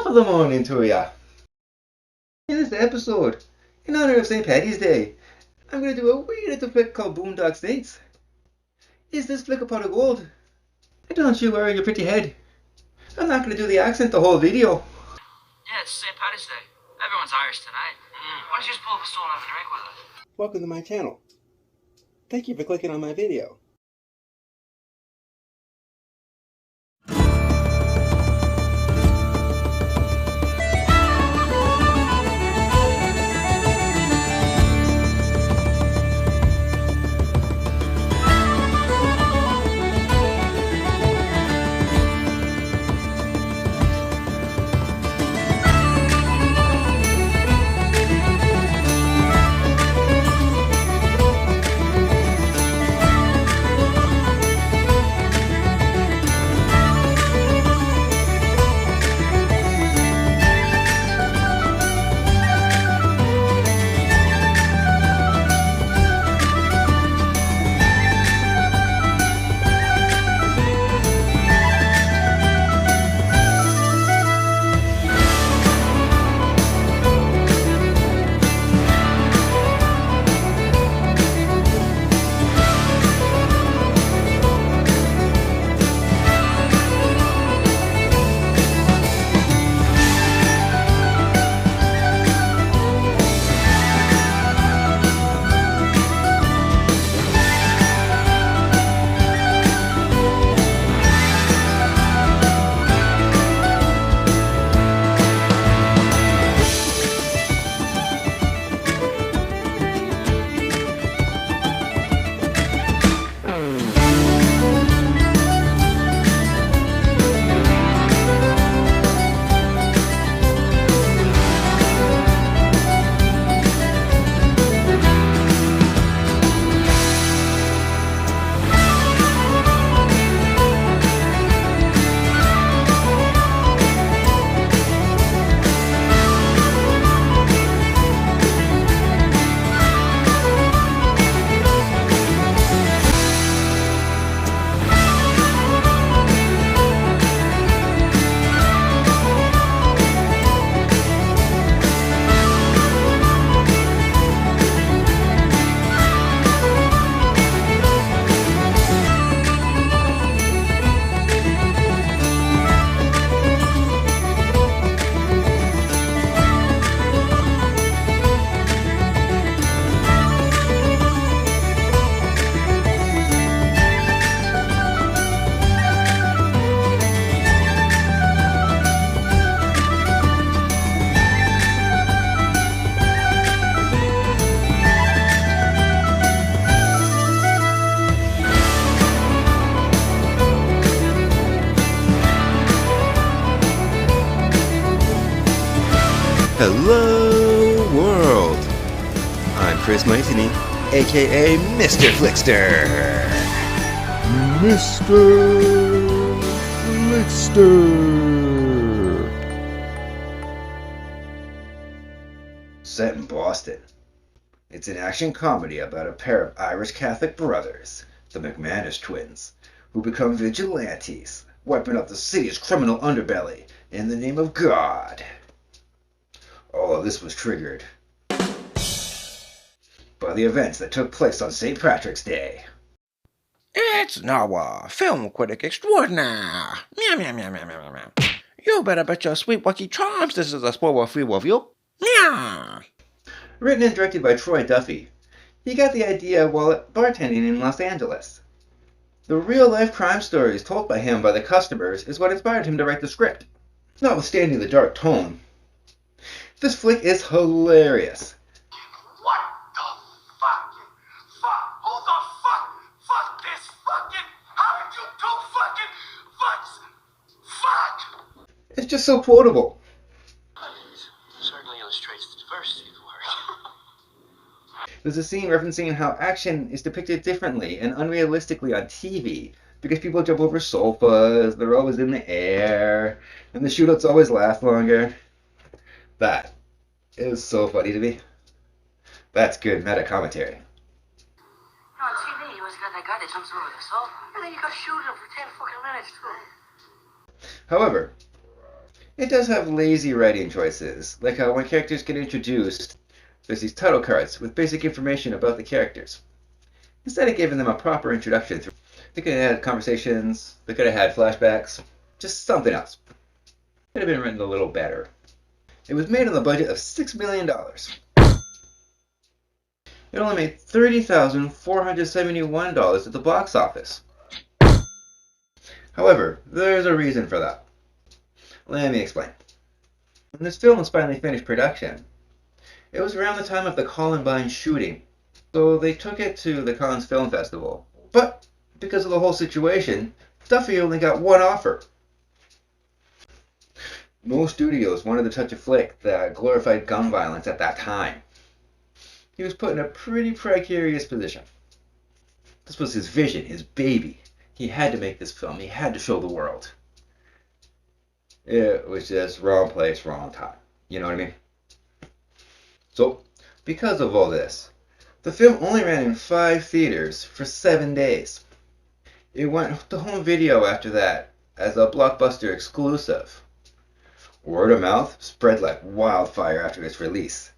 Top of the morning to ya! In this episode, in honor of St. Paddy's Day, I'm going to do a wee little flick called Boondock Saints. Is this flick a pot of gold? Don't you worry your pretty head. I'm not going to do the accent the whole video. Yeah, it's St. Paddy's Day. Everyone's Irish tonight. Why don't you just pull up a stool and have a drink with us? Welcome to my channel. Thank you for clicking on my video. Hello world! I'm Chris Maitini, aka Mr. FLIXTER! Mr. FLIXTER! Set in Boston. It's an action comedy about a pair of Irish Catholic brothers, the McManus twins, who become vigilantes, wiping out the city's criminal underbelly in the name of God. All of this was triggered by the events that took place on St. Patrick's Day. It's Noah, film critic extraordinaire. Meow, meow, meow, meow, meow, meow. You better bet your sweet wacky charms this is a spoiler-free review. Meow. Written and directed by Troy Duffy, he got the idea while bartending in Los Angeles. The real-life crime stories told by him by the customers is what inspired him to write the script, notwithstanding the dark tone. This flick is hilarious. What the fuck? Who the fuck? Fuck this fucking. How did you do fucking. Fuck! It's just so quotable. Certainly illustrates the diversity of the word. There's a scene referencing how action is depicted differently and unrealistically on TV because people jump over sofas, they're always in the air, and the shootouts always last longer. That is so funny to me. That's good meta commentary. On TV, you always got that guy that jumps over the sofa. And then you got to shoot him for 10 fucking minutes, too. However, It does have lazy writing choices, like how when characters get introduced, there's these title cards with basic information about the characters. Instead of giving them a proper introduction, they could have had conversations, they could have had flashbacks, just something else. Could have been written a little better. It was made on the budget of $6 million. It only made $30,471 at the box office. However, there's a reason for that. Let me explain. When this film was finally finished production, it was around the time of the Columbine shooting, so they took it to the Cannes Film Festival. But because of the whole situation, Duffy only got one offer. Most studios wanted to touch a flick that glorified gun violence at that time. He was put in a pretty precarious position. This was his vision, his baby. He had to make this film. He had to show the world. It was just wrong place, wrong time. You know what I mean? So, because of all this, the film only ran in 5 theaters for 7 days. It went to home video after that as a Blockbuster exclusive. Word of mouth spread like wildfire after its release.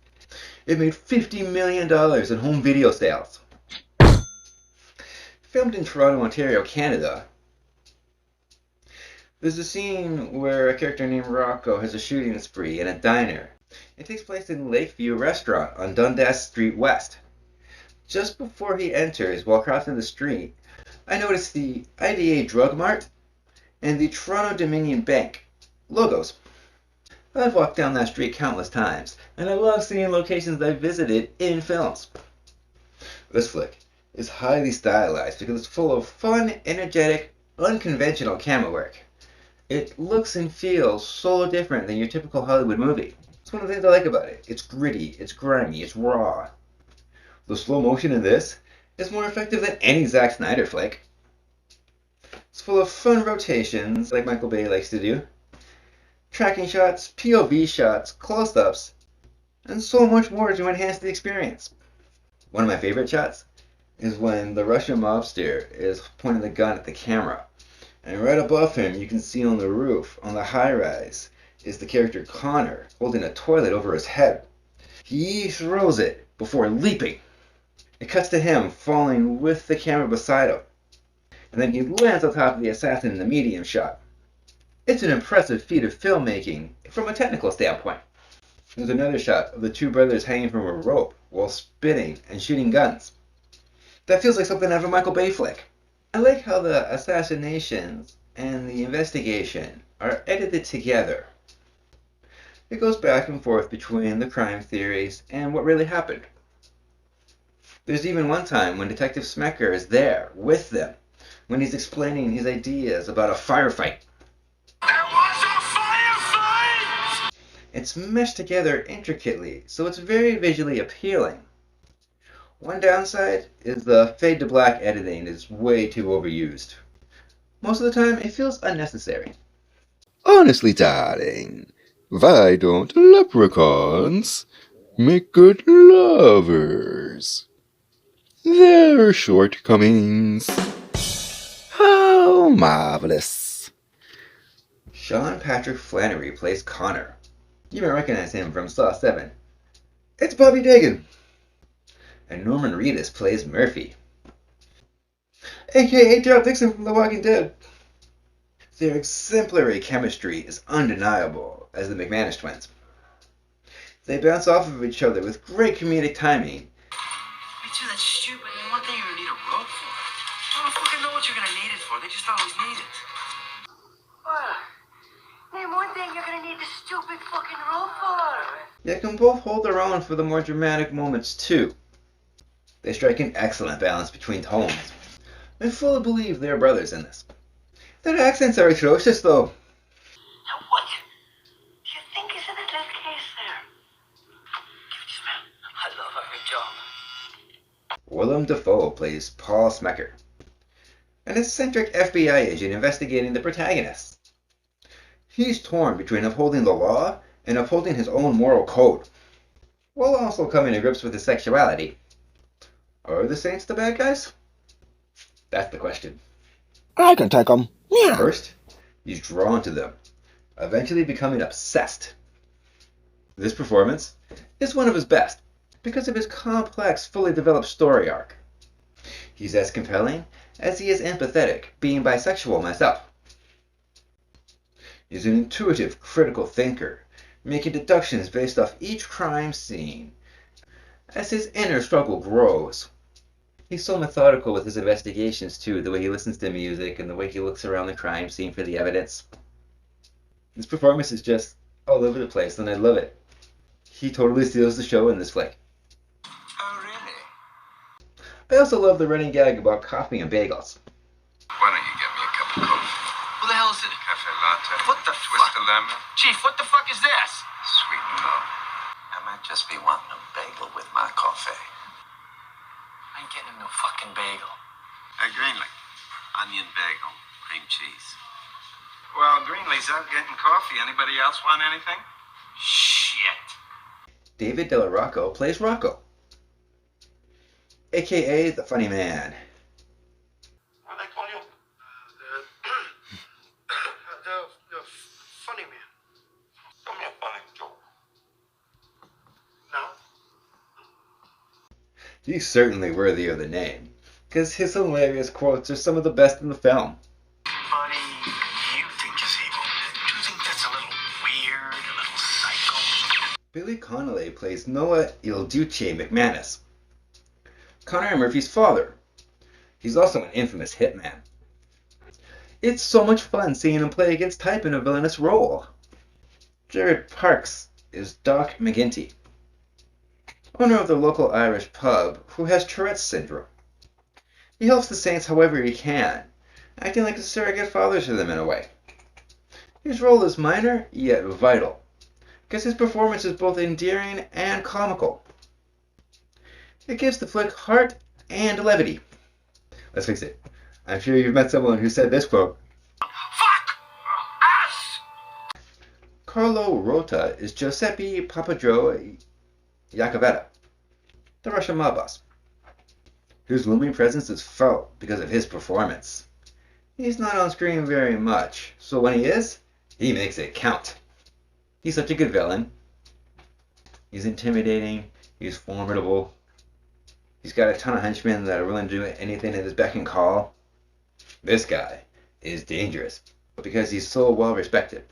It made $50 million in home video sales. Filmed in Toronto, Ontario, Canada, there's a scene where a character named Rocco has a shooting spree in a diner. It takes place in Lakeview Restaurant on Dundas Street West. Just before he enters, while crossing the street, I noticed the IDA Drug Mart and the Toronto Dominion Bank logos. I've walked down that street countless times, and I love seeing locations I visited in films. This flick is highly stylized because it's full of fun, energetic, unconventional camera work. It looks and feels so different than your typical Hollywood movie. It's one of the things I like about it. It's gritty, it's grimy, it's raw. The slow motion in this is more effective than any Zack Snyder flick. It's full of fun rotations, like Michael Bay likes to do, tracking shots, POV shots, close-ups, and so much more to enhance the experience. One of my favorite shots is when the Russian mobster is pointing the gun at the camera. And right above him, you can see on the roof, on the high-rise, is the character Connor holding a toilet over his head. He throws it before leaping. It cuts to him falling with the camera beside him. And then he lands on top of the assassin in the medium shot. It's an impressive feat of filmmaking from a technical standpoint. There's another shot of the two brothers hanging from a rope while spinning and shooting guns. That feels like something out of a Michael Bay flick. I like how the assassinations and the investigation are edited together. It goes back and forth between the crime theories and what really happened. There's even one time when Detective Smecker is there with them, when he's explaining his ideas about a firefight. There was a firefight! It's meshed together intricately, so it's very visually appealing. One downside is the fade to black editing is way too overused. Most of the time, it feels unnecessary. Honestly, darling, why don't leprechauns make good lovers? Their shortcomings. How marvelous. Sean Patrick Flannery plays Connor. You may recognize him from Saw 7. It's Bobby Dagan. And Norman Reedus plays Murphy, aka Daryl Dixon from The Walking Dead. Their exemplary chemistry is undeniable as the McManus twins. They bounce off of each other with great comedic timing. Me too, that's stupid. I mean, one thing you're gonna need a rope for. I don't fucking know what you're gonna need it for. They just always need it. Name one thing you're gonna need the stupid fucking rope for. Yet can both hold their own for the more dramatic moments too. They strike an excellent balance between tones. I fully believe they're brothers in this. Their accents are atrocious though. Now what do you think is in the left case there? Give it to me. I love every job. Willem Dafoe plays Paul Smecker, an eccentric FBI agent investigating the protagonist. He's torn between upholding the law and upholding his own moral code, while also coming to grips with his sexuality. Are the Saints the bad guys? That's the question. I can take 'em. Yeah. First, he's drawn to them. eventually becoming obsessed. This performance is one of his best because of his complex, fully developed story arc. He's as compelling as he is empathetic, being bisexual myself. He's an intuitive, critical thinker, making deductions based off each crime scene as his inner struggle grows. He's so methodical with his investigations too, the way he listens to music and the way he looks around the crime scene for the evidence. His performance is just all over the place and I love it. He totally steals the show in this flick. Oh, really? I also love the running gag about coffee and bagels. Why don't you get me a cup of coffee? What the hell is it? Cafe latte. What the Twist of lemon. Chief, what the fuck is this? Sweet and low. I might just be wanting a bagel with my coffee. I ain't getting no fucking bagel. Greenlee. Onion bagel. Cream cheese. Well, Greenlee's out getting coffee. Anybody else want anything? Shit. David Della Rocco plays Rocco, aka the funny man. What they call you? The funny man. Tell me a funny joke. No? He's certainly worthy of the name, because his hilarious quotes are some of the best in the film. Funny, you think is evil. Do you think that's a little weird, a little psycho? Billy Connolly plays Noah Il Duce McManus, Connor Murphy's father. He's also an infamous hitman. It's so much fun seeing him play against type in a villainous role. Jared Parks is Doc McGinty, owner of the local Irish pub who has Tourette's syndrome. He helps the Saints however he can, acting like a surrogate father to them in a way. His role is minor, yet vital, because his performance is both endearing and comical. It gives the flick heart and levity. Let's face it, I'm sure you've met someone who said this quote. Fuck! Ass! Carlo Rota is Giuseppe Papagio Iacovetta, the Russian mob boss, whose looming presence is felt because of his performance. He's not on screen very much, so when he is, he makes it count. He's such a good villain. He's intimidating, he's formidable. He's got a ton of henchmen that are willing to do anything at his beck and call. This guy is dangerous because he's so well respected.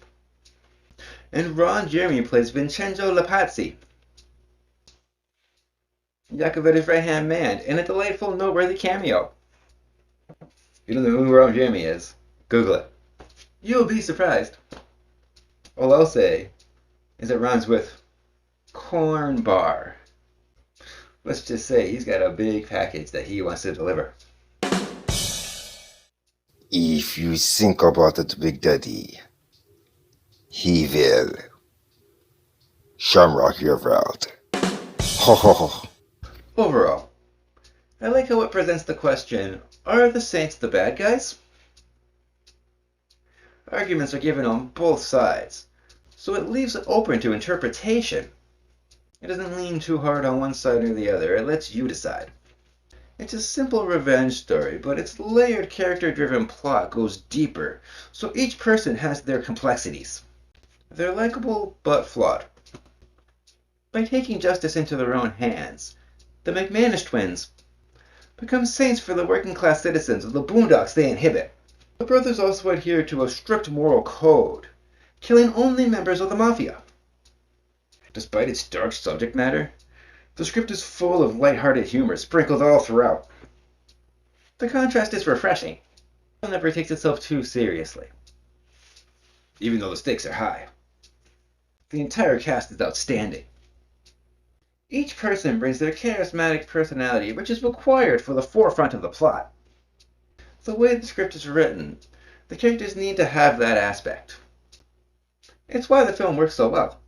And Ron Jeremy plays Vincenzo Lapazzi, Iacovetta's right-hand man, in a delightful, noteworthy cameo. If you don't know who Ron Jeremy is, Google it. You'll be surprised. All I'll say is it rhymes with corn bar. Let's just say he's got a big package that he wants to deliver. If you think about it, Big Daddy, he will shamrock your world. Ho ho ho. Overall, I like how it presents the question, are the Saints the bad guys? Arguments are given on both sides, so it leaves it open to interpretation. It doesn't lean too hard on one side or the other, it lets you decide. It's a simple revenge story, but its layered character-driven plot goes deeper, so each person has their complexities. They're likable, but flawed. By taking justice into their own hands, the McManus twins become saints for the working-class citizens of the Boondocks they inhabit. The brothers also adhere to a strict moral code, killing only members of the Mafia. Despite its dark subject matter, the script is full of light-hearted humor sprinkled all throughout. The contrast is refreshing. It never takes itself too seriously, even though the stakes are high. The entire cast is outstanding. Each person brings their charismatic personality, which is required for the forefront of the plot. The way the script is written, the characters need to have that aspect. It's why the film works so well.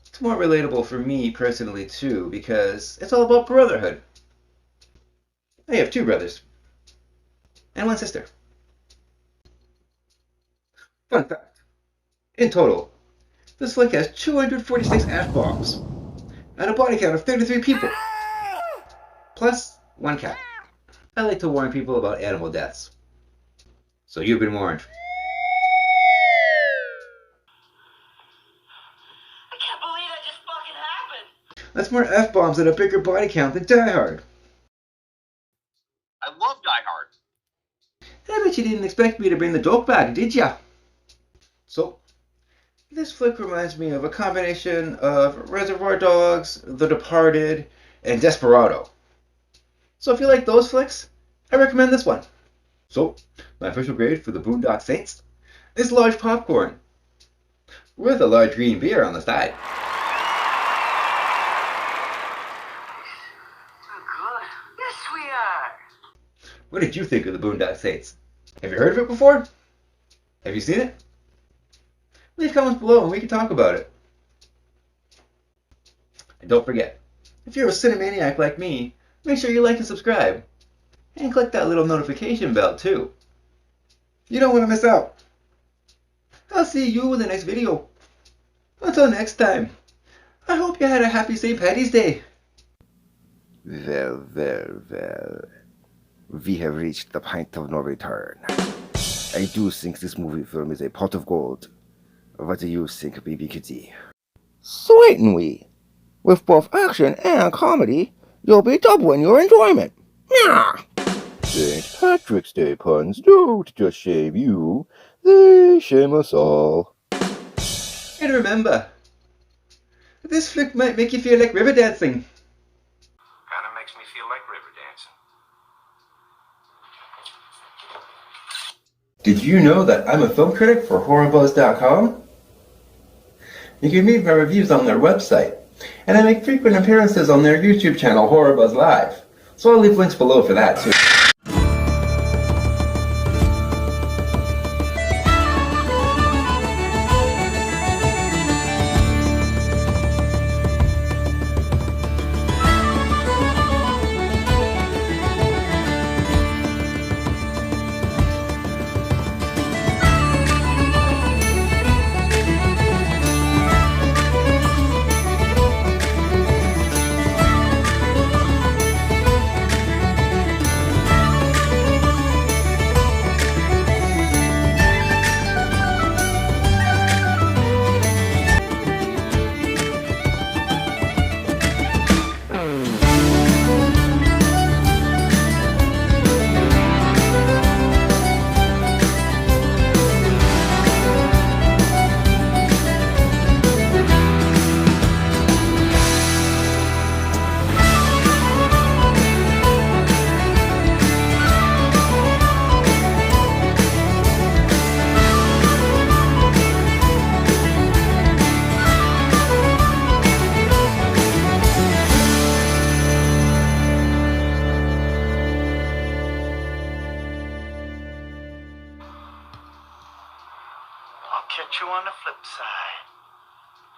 It's more relatable for me personally too, because it's all about brotherhood. I have 2 brothers and 1 sister. Fun fact, in total, this flick has 246 F-bombs and a body count of 33 people, plus 1 cat. I like to warn people about animal deaths, so you've been warned. That's more F-bombs and a bigger body count than Die Hard. I love Die Hard. I bet you didn't expect me to bring the joke back, did ya? So, this flick reminds me of a combination of Reservoir Dogs, The Departed, and Desperado. So if you like those flicks, I recommend this one. So, my official grade for the Boondock Saints is large popcorn, with a large green beer on the side. We're good. Yes, we are. What did you think of the Boondock Saints? Have you heard of it before? Have you seen it? Leave comments below and we can talk about it. And don't forget, if you're a cinemaniac like me, make sure you like and subscribe. And click that little notification bell too. You don't want to miss out. I'll see you in the next video. Until next time, I hope you had a happy St. Paddy's Day. Well. We have reached the point of no return. I do think this movie film is a pot of gold. What do you think, baby kitty? Certainly. With both action and comedy, you'll be doubling your enjoyment. Meow. St. Patrick's Day puns don't just shame you, they shame us all. And remember, this flick might make you feel like river dancing. Kinda makes me feel like river dancing. Did you know that I'm a film critic for HorrorBuzz.com? You can read my reviews on their website, and I make frequent appearances on their YouTube channel, HorrorBuzz Live. So I'll leave links below for that too. I'll catch you on the flip side.